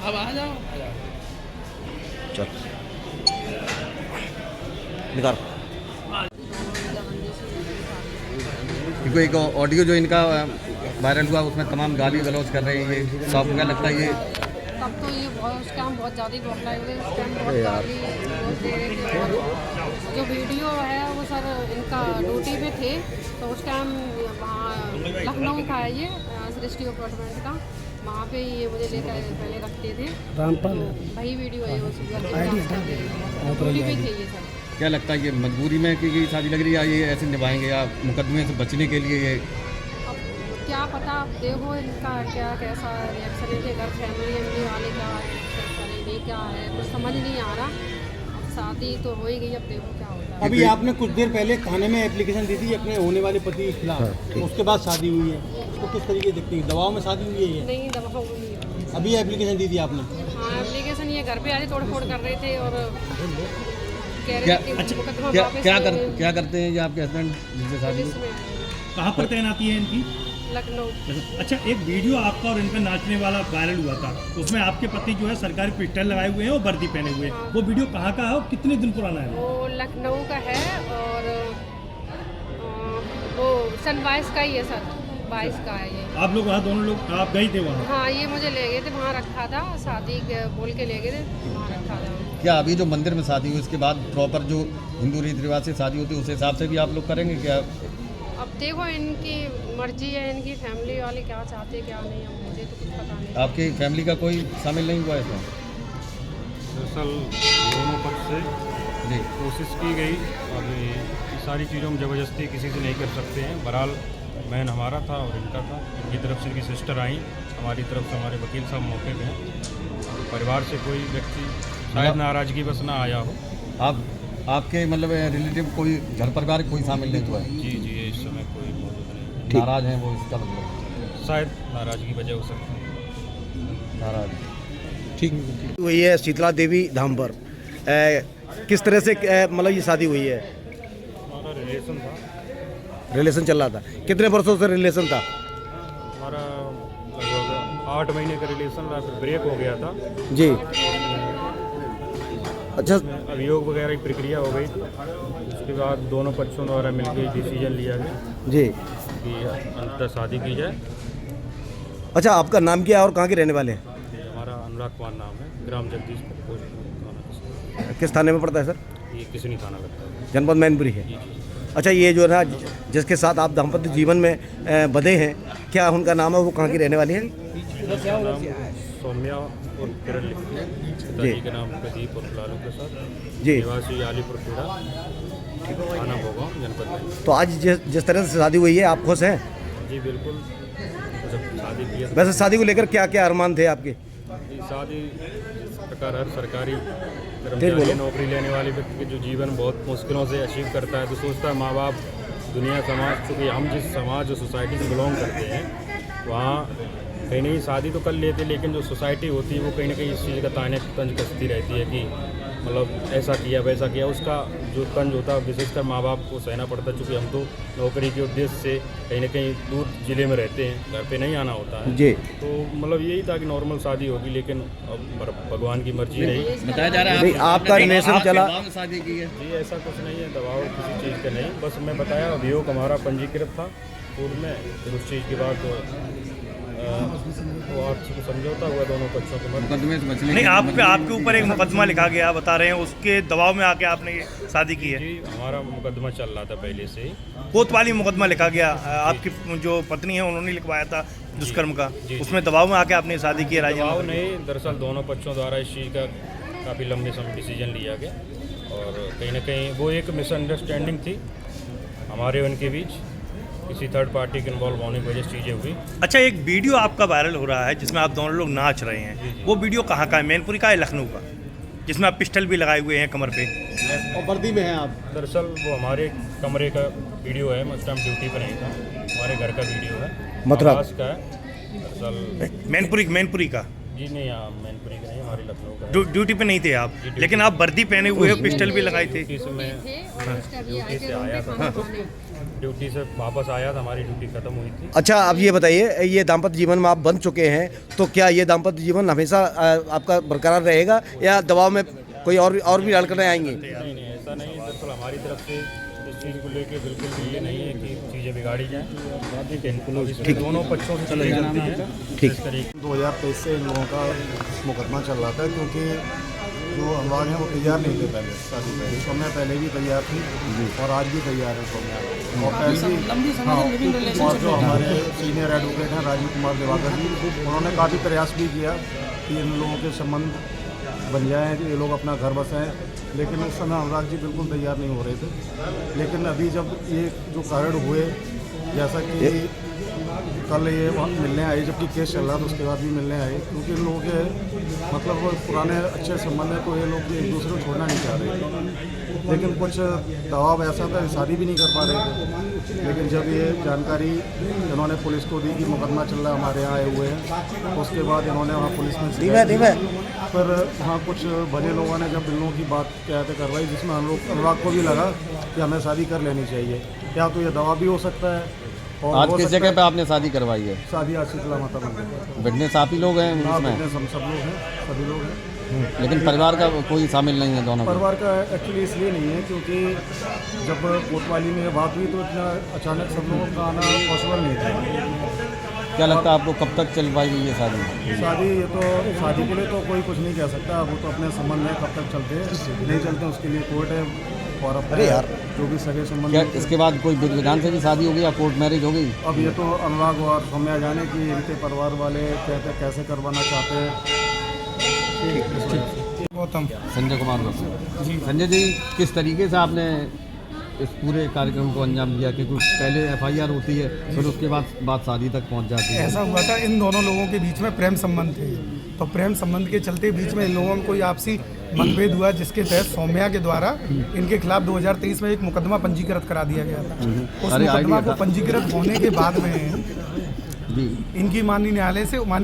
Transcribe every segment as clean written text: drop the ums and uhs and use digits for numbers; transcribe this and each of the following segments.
अब आ जाओ चल निकाल। एक ऑडियो जो इनका वायरल हुआ उसमें तमाम गाली गलौज कर रहे हैं, ये सब क्या लगता है? ये तब तो ये बहुत स्कैम बहुत ज़्यादा ही पॉपुलर हुए, स्कैम बहुत गाली बहुत दे रहे थे। और जो वीडियो है वो सर इनका ड्यूटी पे थे तो उस टाइम वहाँ लखनऊ का है ये सृष्टि अपार्टमेंट का, वहाँ पे ये मुझे लेकर पहले रखते थे। रामपाल वही वीडियो है वो ड्यूटी पे थे ये सर। क्या लगता है ये मजबूरी में कि ये शादी लग रही है, ये ऐसे निभाएंगे या मुकदमे से बचने के लिए? ये अब क्या पता, अब देखो इनका क्या कैसा रिएक्शन, इनके घर फैमिली वाले क्या एक्सेप्ट करेंगे, क्या है कुछ समझ नहीं आ रहा। अब शादी तो हो ही गई, अब देखो क्या होता है। अभी आपने कुछ देर पहले थाने में एप्लीकेशन दी थी अपने होने वाले पति के खिलाफ, उसके बाद शादी हुई है, उसको किस तरीके से देखते हैं? दबाव में शादी हुई है ये? नहीं दबाव नहीं है। अभी एप्लीकेशन दी थी आपने? हाँ एप्लीकेशन ये घर पे आज तोड़ फोड़ कर रहे थे और कह क्या रहे थे कि मुकदमा क्या वापस क्या, ले कर, लें। क्या करते हैं ये आपके हस्बैंड जिनसे शादी पुलिस हुई? में आए, कहाँ पर तैनाती है इनकी? लखनऊ। अच्छा, एक वीडियो आपका और इन पर नाचने वाला वायरल हुआ था, उसमें आपके पति जो है सरकारी पिस्टल लगाए हुए हैं और वर्दी पहने हुए हैं। हाँ। वो वीडियो कहाँ का है और कितने दिन पुराना है? वो लखनऊ का है और वो सन 22 का ही है सर, 22 का है ये। आप लोग वहाँ दोनों लोग आप गए थे वहाँ? हाँ ये मुझे ले गए थे, वहाँ रखा था, शादी बोल के ले गए थे, वहाँ रखा था। क्या अभी जो मंदिर में शादी हुई उसके बाद प्रॉपर जो हिंदू रीति रिवाज से शादी होती है उस हिसाब से भी आप लोग करेंगे क्या? अब देखो इनकी मर्जी है, इनकी फैमिली वाले क्या चाहते क्या नहीं, अब मुझे तो कुछ पता नहीं। आपकी फैमिली का कोई शामिल नहीं हुआ इसमें? दरअसल दोनों पक्ष से जी कोशिश की गई, और ये सारी चीज़ों में ज़बरदस्ती किसी से नहीं कर सकते हैं। बहरहाल मैन हमारा था और इनका था, इनकी तरफ से इनकी सिस्टर आई, हमारी तरफ से हमारे वकील साहब मौके पे हैं। परिवार से कोई व्यक्ति शायद नाराज़गी बस ना आया हो। आपके मतलब रिलेटिव कोई घर परिवार कोई शामिल नहीं हुआ है? जी जी, इस समय कोई मौजूद नहीं। नाराज हैं वो, इसका मतलब शायद नाराज़गी वजह हो सकती है। नाराज। ठीक हुई है शीतला देवी धाम पर। किस तरह से मतलब ये शादी हुई है? हमारा रिलेशन था, रिलेशन चल रहा था, कितने वर्षों से रिलेशन था? हमारा लगभग 8 महीने का रिलेशन रहा, फिर ब्रेक हो गया था जी अच्छा। अभियोग वगैरह की प्रक्रिया हो गई, उसके बाद दोनों पक्षों द्वारा मिलकर डिसीजन लिया गया जी कि अंततः शादी की जाए। अच्छा, आपका नाम क्या है और कहाँ के रहने वाले हैं? हमारा अनुराग कुमार नाम है, ग्राम जगदीशपुर, पोस्ट थाना किस थाने में पड़ता है सर? ये किसनी थाना लगता है। जनपद मैनपुरी है। जी जी। अच्छा, ये जो है ना जिसके साथ आप दाम्पत्य जीवन में बधे हैं, क्या उनका नाम है, वो कहाँ की रहने वाली है? नाम सौम्या और किरण लिखती है, पिताजी के नाम प्रदीप और लालू प्रसाद, जी निवासी आलीपुर खेड़ा, थाना भोगांव, जनपद में। तो आज जिस तरह से शादी हुई है, आप खुश हैं? जी बिल्कुल, जब शादी की है। वैसे शादी को लेकर क्या क्या अरमान थे आपके? शादी जिस प्रकार हर सरकारी कर्मचारी नौकरी लेने वाले व्यक्ति के जो जीवन बहुत मुश्किलों से अचीव करता है, तो सोचता है माँ बाप, दुनिया, समाज, चूँकि हम जिस समाज और सोसाइटी से बिलोंग करते हैं वहाँ कहीं नहीं शादी तो कर लेते, लेकिन जो सोसाइटी होती है वो कहीं ना कहीं इस चीज़ का ताने तंज कसती रहती है कि मतलब ऐसा किया वैसा किया। उसका जो तंज होता है विशेषकर माँ बाप को सहना पड़ता है, चूँकि हम तो नौकरी के उद्देश्य से कहीं ना कहीं दूर जिले में रहते हैं, घर पे नहीं आना होता है जी। तो मतलब यही था कि नॉर्मल शादी होगी, लेकिन अब भगवान की मर्जी रही। बताया जा रहा है आपका रिलेशन चला? शादी की है जी ऐसा कुछ नहीं है, दबाव किसी चीज़ का नहीं, बस मैं बताया अभियोग हमारा पंजीकृत था कोर्ट में, फिर उस चीज़ के बाद वो आपसे समझौता हुआ दोनों पक्षों के मध्य। मुकदमे से बचने नहीं, आपके ऊपर एक मुकदमा लिखा गया बता रहे हैं, उसके दबाव में आके आपने ये शादी की है? जी हमारा मुकदमा चल रहा था पहले से ही। कोतवाली मुकदमा लिखा गया, आपकी जो पत्नी है उन्होंने लिखवाया था दुष्कर्म का, उसमें दबाव में आके आपने शादी की है? दबाव नहीं, दरअसल दोनों पक्षों द्वारा इस चीज़ का काफ़ी लंबे समय डिसीजन लिया गया, और कहीं ना कहीं वो एक मिसअंडरस्टैंडिंग थी हमारे उनके बीच, किसी थर्ड पार्टी के इन्वॉल्व होने की वजह से चीज़ें हुई। अच्छा, एक वीडियो आपका वायरल हो रहा है जिसमें आप दोनों लोग नाच रहे हैं, वो वीडियो कहाँ का है? मैनपुरी का है लखनऊ का, जिसमें आप पिस्टल भी लगाए हुए हैं कमर पे और वर्दी में हैं आप? दरअसल वो हमारे कमरे का वीडियो है, मैं उस टाइम ड्यूटी पर नहीं था, हमारे घर का वीडियो है, मथुरा आवास का है दरअसल। मैनपुरी का जी नहीं, यहाँ मैनपुरी के नहीं, हमारी लखनऊ का है। ड्यूटी पे नहीं थे आप, लेकिन आप वर्दी पहने हुए हो, पिस्टल भी लगाए थे। ड्यूटी से मैं थे और उस टाइम ये आए ड्यूटी थे से रूम आया पे था, खाना खाने। ड्यूटी से वापस आया था, हमारी ड्यूटी खत्म हुई थी। अच्छा, अब ये बताइए, ये दाम्पत्य जीवन में आप बंध चुके हैं, तो क्या ये दाम्पत्य जीवन हमेशा आपका बरकरार रहेगा या दबाव में कोई और भी लड़के आएंगे? नहीं नहीं, ऐसा नहीं, दरअसल हमारी तरफ से इस चीज़ को लेके बिल्कुल भी ये नहीं है कि चीज़ें बिगाड़ी जाएँ। इसमें दोनों पक्षों की चली जाती है। ठीक। इस तरीके 2023 से इन लोगों का मुकदमा चल रहा था, क्योंकि जो अनुराग हैं वो तैयार नहीं थे पहले शादी पहले। सौम्या पहले भी तैयार थी और आज भी तैयार है सौम्या। और पहले हाँ, और जो हमारे सीनियर एडवोकेट हैं राजीव कुमार दिवाकर जी, उन्होंने काफ़ी प्रयास भी किया कि इन लोगों के संबंध बन जाएँ, कि ये लोग अपना घर बसाएँ, लेकिन उस समय अनुराग जी बिल्कुल तैयार नहीं हो रहे थे। लेकिन अभी जब ये जो कारण हुए, जैसा कि कल ये वहाँ मिलने आए, जबकि केस चल रहा था उसके बाद भी मिलने आए, क्योंकि इन लोगों के मतलब वो पुराने अच्छे संबंध है, तो ये लोग एक दूसरे को छोड़ना नहीं चाह रहे थे। लेकिन कुछ दबाव ऐसा था, शादी भी नहीं कर पा रहे थे। लेकिन जब ये जानकारी इन्होंने पुलिस को दी कि मुकदमा चल रहा है, हमारे यहाँ आए हुए हैं, उसके बाद इन्होंने वहाँ पुलिस में फिर वहाँ कुछ बड़े लोगों ने जब इन लोगों की बात कहते करवाई, जिसमें हम लोग अनुराग को भी लगा कि हमें शादी कर लेनी चाहिए, या तो ये दवा भी हो सकता है। और आज किस जगह पे आपने शादी करवाई है? शादी आज शीतला माता मंदिर। विटनेस आप ही लोग हैं हाँ, इसमें? विटनेस हम सब लोग हैं, सभी लोग हैं। लेकिन परिवार का कोई शामिल नहीं है दोनों में? परिवार का एक्चुअली इसलिए नहीं है क्योंकि जब कोतवाली में ये बात हुई तो इतना अचानक सब लोगों का आना पॉसिबल नहीं था। क्या लगता है आपको, कब तक चल पाएगी ये शादी? शादी ये तो शादी के लिए तो कोई कुछ नहीं कह सकता, वो तो अपने संबंध में कब तक चलते हैं नहीं चलते उसके लिए कोर्ट है। और अपने जो भी सगे संबंध, क्या इसके बाद कोई विधि विधान से भी शादी होगी या कोर्ट मैरिज होगी? अब ये तो अनुराग और सौम्या जाने कि इनके परिवार वाले कैसे करवाना चाहते हैं। गौतम संजय कुमार जी। संजय जी, किस तरीके से आपने इस पूरे कार्यक्रम को अंजाम दिया कि कुछ पहले एफआईआर होती है, फिर उसके बाद बात शादी तक पहुंच जाती है? ऐसा हुआ था, इन दोनों लोगों के बीच में प्रेम संबंध थे, तो प्रेम संबंध के चलते बीच में इन लोगों में कोई आपसी मतभेद हुआ, जिसके तहत सौम्या के द्वारा इनके खिलाफ 2023 में एक मुकदमा पंजीकृत करा दिया गया था। उस मुकदमा को पंजीकृत होने के बाद में इनकी माननीय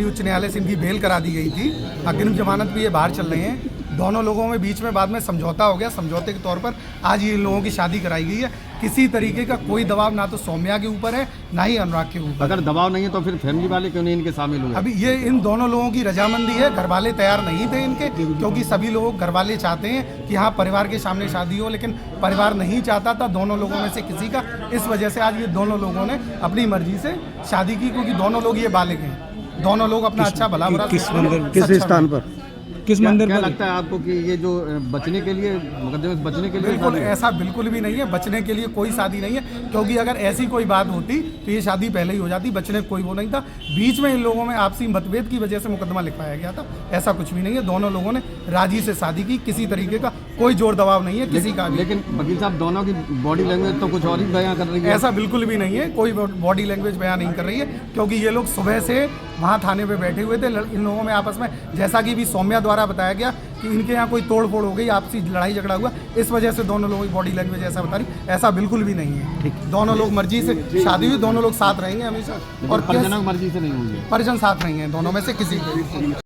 उच्च न्यायालय से इनकी बेल करा दी गई थी, अग्रिम जमानत भी ये बाहर चल रहे हैं। दोनों लोगों में बीच में बाद में समझौता हो गया, समझौते के तौर पर आज ये इन लोगों की शादी कराई गई है। किसी तरीके का कोई दबाव ना तो सौम्या के ऊपर है ना ही अनुराग के ऊपर। अगर दबाव नहीं है तो फिर फैमिली वाले क्यों नहीं इनके शामिल हुए? अभी ये इन दोनों लोगों की रजामंदी है, घर वाले तैयार नहीं थे इनके, क्योंकि सभी लोग घर वाले चाहते हैं कि हाँ परिवार के सामने शादी हो, लेकिन परिवार नहीं चाहता था दोनों लोगों में से किसी का। इस वजह से आज ये दोनों लोगों ने अपनी मर्जी से शादी की, क्योंकि दोनों लोग ये बालिग हैं, दोनों लोग अपना अच्छा भला बुरा किस स्थान पर, किस मंदिर क्या पर? लगता है आपको कि ये जो बचने के लिए, मुकदमे से बचने के लिए बिल्कुल शादी है? ऐसा बिल्कुल भी नहीं है, बचने के लिए कोई शादी नहीं है, क्योंकि अगर ऐसी कोई बात होती तो ये शादी पहले ही हो जाती, बचने कोई वो नहीं था। बीच में इन लोगों में आपसी मतभेद की वजह से मुकदमा लिखवाया गया था, ऐसा कुछ भी नहीं है। दोनों लोगों ने राजी से शादी की, किसी तरीके का कोई जोर दबाव नहीं है किसी का भी। लेकिन वकील साहब, दोनों की बॉडी लैंग्वेज तो कुछ और ही बयां कर रही है। ऐसा बिल्कुल भी नहीं है, कोई बॉडी लैंग्वेज बयान नहीं कर रही है, क्योंकि ये लोग सुबह से वहाँ थाने पे बैठे हुए थे। इन लोगों में आपस में, जैसा कि भी सौम्या द्वारा बताया गया कि इनके यहाँ कोई तोड़ फोड़ हो गई, आपसी लड़ाई झगड़ा हुआ, इस वजह से दोनों लोगों की बॉडी लैंग्वेज ऐसा बता रही। ऐसा बिल्कुल भी नहीं है, दोनों लोग मर्जी से शादी हुई, दोनों लोग साथ रहेंगे हमेशा। और परिजनों की मर्जी से नहीं हुई है? परिजन साथ नहीं है दोनों में से किसी के।